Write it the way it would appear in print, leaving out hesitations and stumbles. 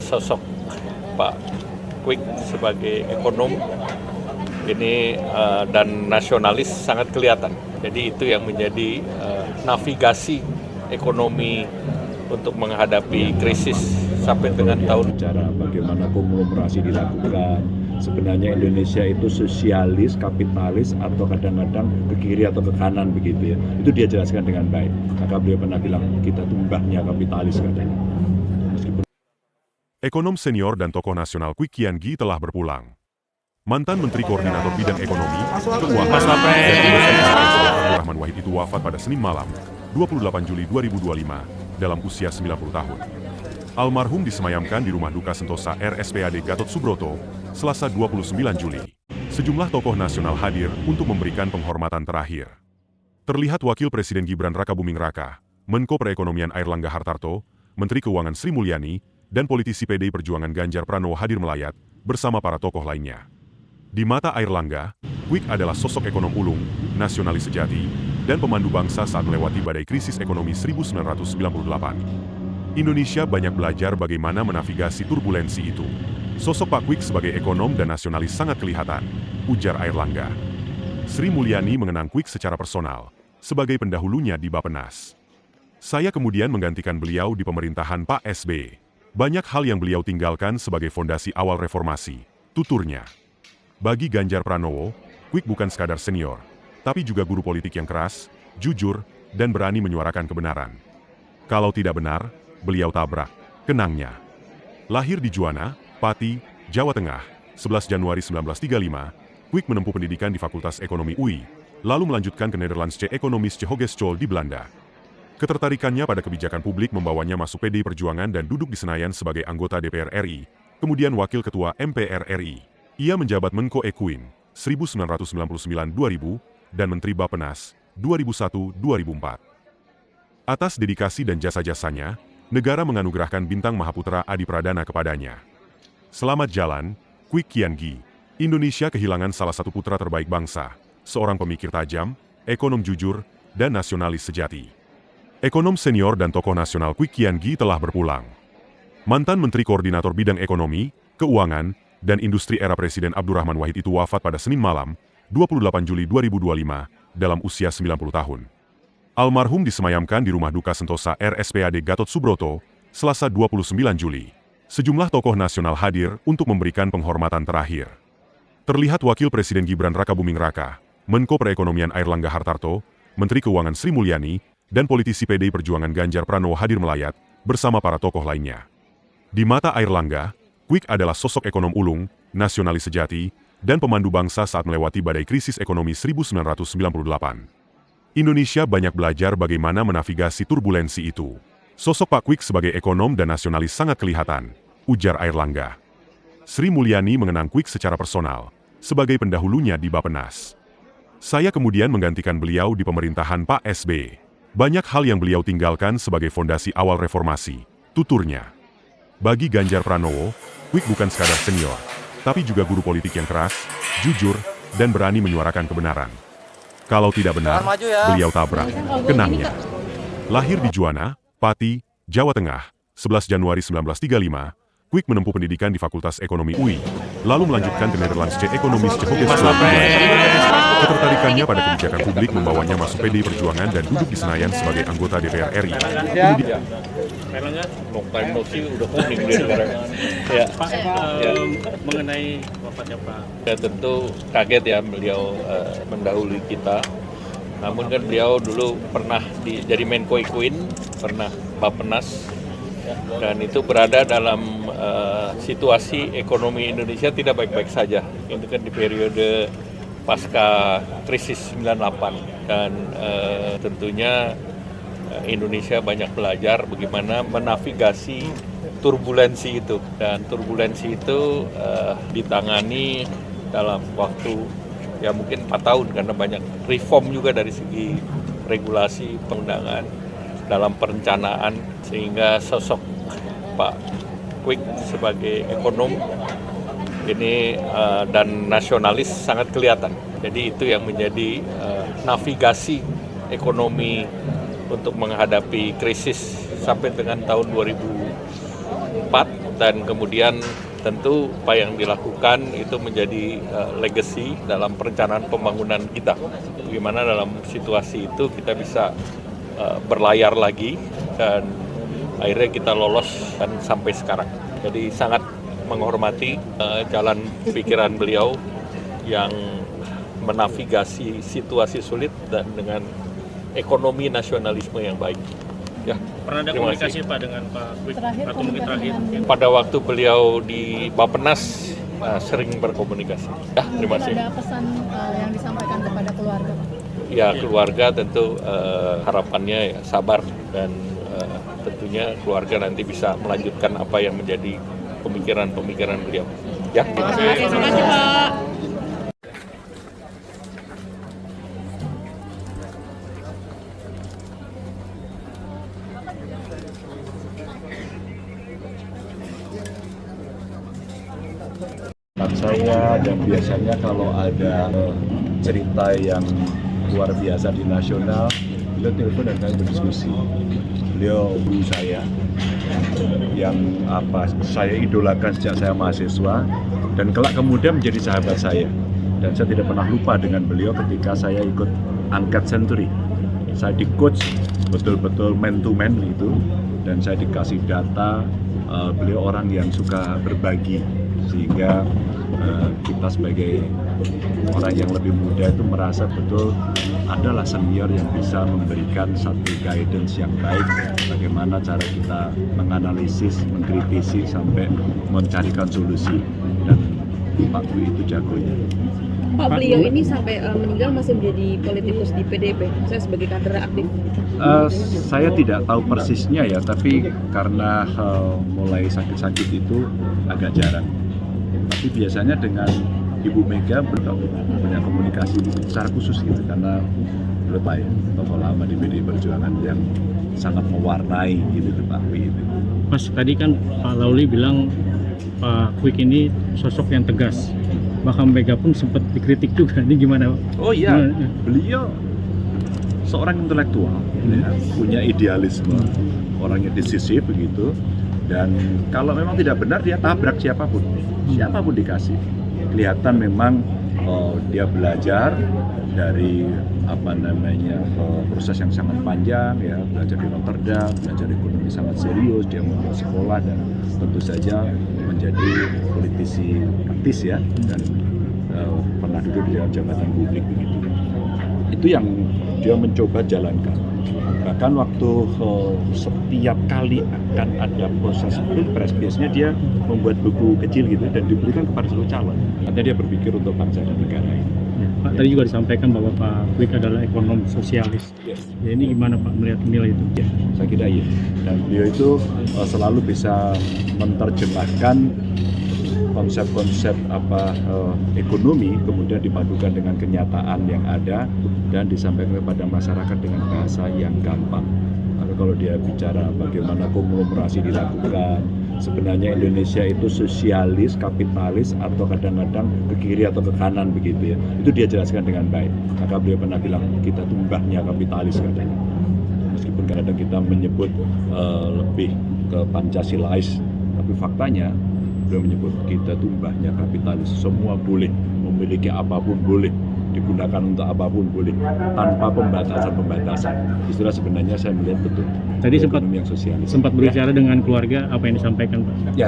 sosok Pak Kwik sebagai ekonom ini dan nasionalis sangat kelihatan. Jadi itu yang menjadi navigasi ekonomi untuk menghadapi krisis sampai dengan tahun. Cara bagaimana konglomerasi dilakukan, sebenarnya Indonesia itu sosialis, kapitalis, atau kadang-kadang ke kiri atau ke kanan begitu ya. Itu dia jelaskan dengan baik. Maka beliau pernah bilang, kita tuh mbahnya kapitalis katanya. Meskipun Ekonom senior dan tokoh nasional Kwik Kian Gi telah berpulang. Mantan Menteri Koordinator Bidang Ekonomi, Keuangan, dan Industri Abdurrahman Wahid itu wafat pada Senin malam, 28 Juli 2025, dalam usia 90 tahun. Almarhum disemayamkan di Rumah Duka Sentosa RSPAD Gatot Subroto, Selasa 29 Juli. Sejumlah tokoh nasional hadir untuk memberikan penghormatan terakhir. Terlihat Wakil Presiden Gibran Rakabuming Raka, Menko Perekonomian Airlangga Hartarto, Menteri Keuangan Sri Mulyani, dan politisi PDI Perjuangan Ganjar Pranowo hadir melayat bersama para tokoh lainnya. Di mata Airlangga, Kwik adalah sosok ekonom ulung, nasionalis sejati, dan pemandu bangsa saat melewati badai krisis ekonomi 1998. Indonesia banyak belajar bagaimana menavigasi turbulensi itu. Sosok Pak Kwik sebagai ekonom dan nasionalis sangat kelihatan, ujar Airlangga. Sri Mulyani mengenang Kwik secara personal, sebagai pendahulunya di Bappenas. Saya kemudian menggantikan beliau di pemerintahan Pak SB. Banyak hal yang beliau tinggalkan sebagai fondasi awal reformasi, tuturnya. Bagi Ganjar Pranowo, Kwik bukan sekadar senior, tapi juga guru politik yang keras, jujur, dan berani menyuarakan kebenaran. Kalau tidak benar, beliau tabrak, kenangnya. Lahir di Juwana, Pati, Jawa Tengah, 11 Januari 1935, Kwik menempuh pendidikan di Fakultas Ekonomi UI, lalu melanjutkan ke Nederlandse Economische Hogeschool di Belanda. Ketertarikannya pada kebijakan publik membawanya masuk PDI Perjuangan dan duduk di Senayan sebagai anggota DPR RI, kemudian Wakil Ketua MPR RI. Ia menjabat Menko Ekuin 1999-2000 dan Menteri Bappenas 2001-2004. Atas dedikasi dan jasa-jasanya, negara menganugerahkan Bintang Mahaputra Adi Pradana kepadanya. Selamat jalan, Kwik Kian Gi. Indonesia kehilangan salah satu putra terbaik bangsa, seorang pemikir tajam, ekonom jujur, dan nasionalis sejati. Ekonom senior dan tokoh nasional Kwik Kian Gi telah berpulang. Mantan Menteri Koordinator Bidang Ekonomi, Keuangan, dan Industri era Presiden Abdurrahman Wahid itu wafat pada Senin malam, 28 Juli 2025, dalam usia 90 tahun. Almarhum disemayamkan di Rumah Duka Sentosa RSPAD Gatot Subroto, Selasa 29 Juli. Sejumlah tokoh nasional hadir untuk memberikan penghormatan terakhir. Terlihat Wakil Presiden Gibran Rakabuming Raka, Menko Perekonomian Airlangga Hartarto, Menteri Keuangan Sri Mulyani, dan politisi PDI Perjuangan Ganjar Pranowo hadir melayat bersama para tokoh lainnya. Di mata Airlangga, Kwik adalah sosok ekonom ulung, nasionalis sejati, dan pemandu bangsa saat melewati badai krisis ekonomi 1998. Indonesia banyak belajar bagaimana menavigasi turbulensi itu. Sosok Pak Kwik sebagai ekonom dan nasionalis sangat kelihatan, ujar Airlangga. Sri Mulyani mengenang Kwik secara personal, sebagai pendahulunya di Bappenas. Saya kemudian menggantikan beliau di pemerintahan Pak SB. Banyak hal yang beliau tinggalkan sebagai fondasi awal reformasi, tuturnya. Bagi Ganjar Pranowo, Kwik bukan sekadar senior, tapi juga guru politik yang keras, jujur, dan berani menyuarakan kebenaran. Kalau tidak benar, beliau tabrak, kenangnya. Lahir di Juwana, Pati, Jawa Tengah, 11 Januari 1935, Kwik menempuh pendidikan di Fakultas Ekonomi UI, lalu melanjutkan ke Nederlandse Economische Hogeschool. Ketertarikannya pada kebijakan publik membawanya masuk PDI Perjuangan dan duduk di Senayan sebagai anggota DPR RI. Merahnya long time no see udah kuning dia sekarang. Ya. Pak, mengenai wafatnya Pak. Ya tentu kaget ya beliau mendahului kita. Namun kan beliau dulu pernah jadi Menko Ekuin, pernah Bappenas, dan itu berada dalam situasi ekonomi Indonesia tidak baik-baik saja. Itu kan di periode pasca krisis 98 dan tentunya Indonesia banyak belajar bagaimana menavigasi turbulensi itu, dan turbulensi itu ditangani dalam waktu ya mungkin 4 tahun karena banyak reform juga dari segi regulasi perundangan dalam perencanaan, sehingga sosok Pak Kwik sebagai ekonom ini dan nasionalis sangat kelihatan. Jadi itu yang menjadi navigasi ekonomi untuk menghadapi krisis sampai dengan tahun 2004 dan kemudian tentu apa yang dilakukan itu menjadi legacy dalam perencanaan pembangunan kita. Bagaimana dalam situasi itu kita bisa berlayar lagi dan akhirnya kita lolos dan sampai sekarang. Jadi sangat menghormati jalan pikiran beliau yang menavigasi situasi sulit dan dengan ekonomi nasionalisme yang baik. Ya, Pernah ada terima komunikasi kasih. Pak dengan Pak Kwik atau mungkin terakhir? Pada waktu beliau di Bappenas sering berkomunikasi. Ya, terima kasih. Ada pesan yang disampaikan kepada keluarga, Pak? Ya, keluarga tentu harapannya ya sabar dan tentunya keluarga nanti bisa melanjutkan apa yang menjadi pemikiran-pemikiran beliau. Ya, terima kasih. Terima kasih, Pak. Saya dan biasanya kalau ada cerita yang luar biasa di nasional, beliau telepon dan kami berdiskusi. Beliau guru saya yang saya idolakan sejak saya mahasiswa dan kelak kemudian menjadi sahabat saya. Dan saya tidak pernah lupa dengan beliau ketika saya ikut angkat Century. Saya di coach betul-betul man to man itu, dan saya dikasih data. Beliau orang yang suka berbagi, sehingga kita sebagai orang yang lebih muda itu merasa betul adalah senior yang bisa memberikan satu guidance yang baik bagaimana cara kita menganalisis, mengkritisi sampai mencarikan solusi, dan Pak Dwi itu jagonya. Pak, beliau ini sampai meninggal masih menjadi politikus di PDIP, saya sebagai kader aktif. Saya tidak tahu persisnya ya, tapi karena mulai sakit-sakit itu agak jarang. Tapi biasanya dengan Ibu Mega punya komunikasi secara khusus gitu, karena beliau Pak ya, tokoh lama di PDI Perjuangan yang sangat mewarnai gitu Pak Wi itu. Mas, tadi kan Pak Lauli bilang Pak Kwik ini sosok yang tegas. Bahkan Mega pun sempat dikritik juga. Ini gimana Pak? Oh iya, beliau seorang intelektual, ya, punya idealisme, orangnya decisif begitu. Dan kalau memang tidak benar dia tabrak siapapun dikasih. Kelihatan memang dia belajar dari proses yang sangat panjang ya, belajar di Rotterdam, belajar ekonomi sangat serius, dia membuat sekolah dan tentu saja menjadi politisi praktis ya, dan pernah duduk di dalam jabatan publik begitu. Itu yang dia mencoba jalankan. Bahkan waktu setiap kali akan ada proses pilpres, biasanya dia membuat buku kecil gitu dan diberikan kepada seluruh calon. Artinya dia berpikir untuk bangsa dan negara ini. Pak, tadi juga disampaikan bahwa Pak Kwik adalah ekonom sosialis. Yes. Ya, ini gimana Pak melihat nilai itu? Ya, saya kira iya. Dan beliau itu selalu bisa menerjemahkan konsep-konsep ekonomi kemudian dipadukan dengan kenyataan yang ada dan disampaikan kepada masyarakat dengan bahasa yang gampang. Maka kalau dia bicara bagaimana konglomerasi dilakukan, sebenarnya Indonesia itu sosialis, kapitalis, atau kadang-kadang ke kiri atau ke kanan begitu ya. Itu dia jelaskan dengan baik. Maka beliau pernah bilang kita tuh mbahnya kapitalis katanya. Meskipun kadang-kadang kita menyebut lebih ke Pancasilais, tapi faktanya beliau menyebut kita tuh mbahnya kapitalis. Semua boleh, memiliki apapun boleh, digunakan untuk apapun boleh, tanpa pembatasan-pembatasan. Istilah sebenarnya saya melihat betul. Tadi sempat ekonomi yang sosialis. berbicara dengan keluarga, apa yang disampaikan Pak? Ya.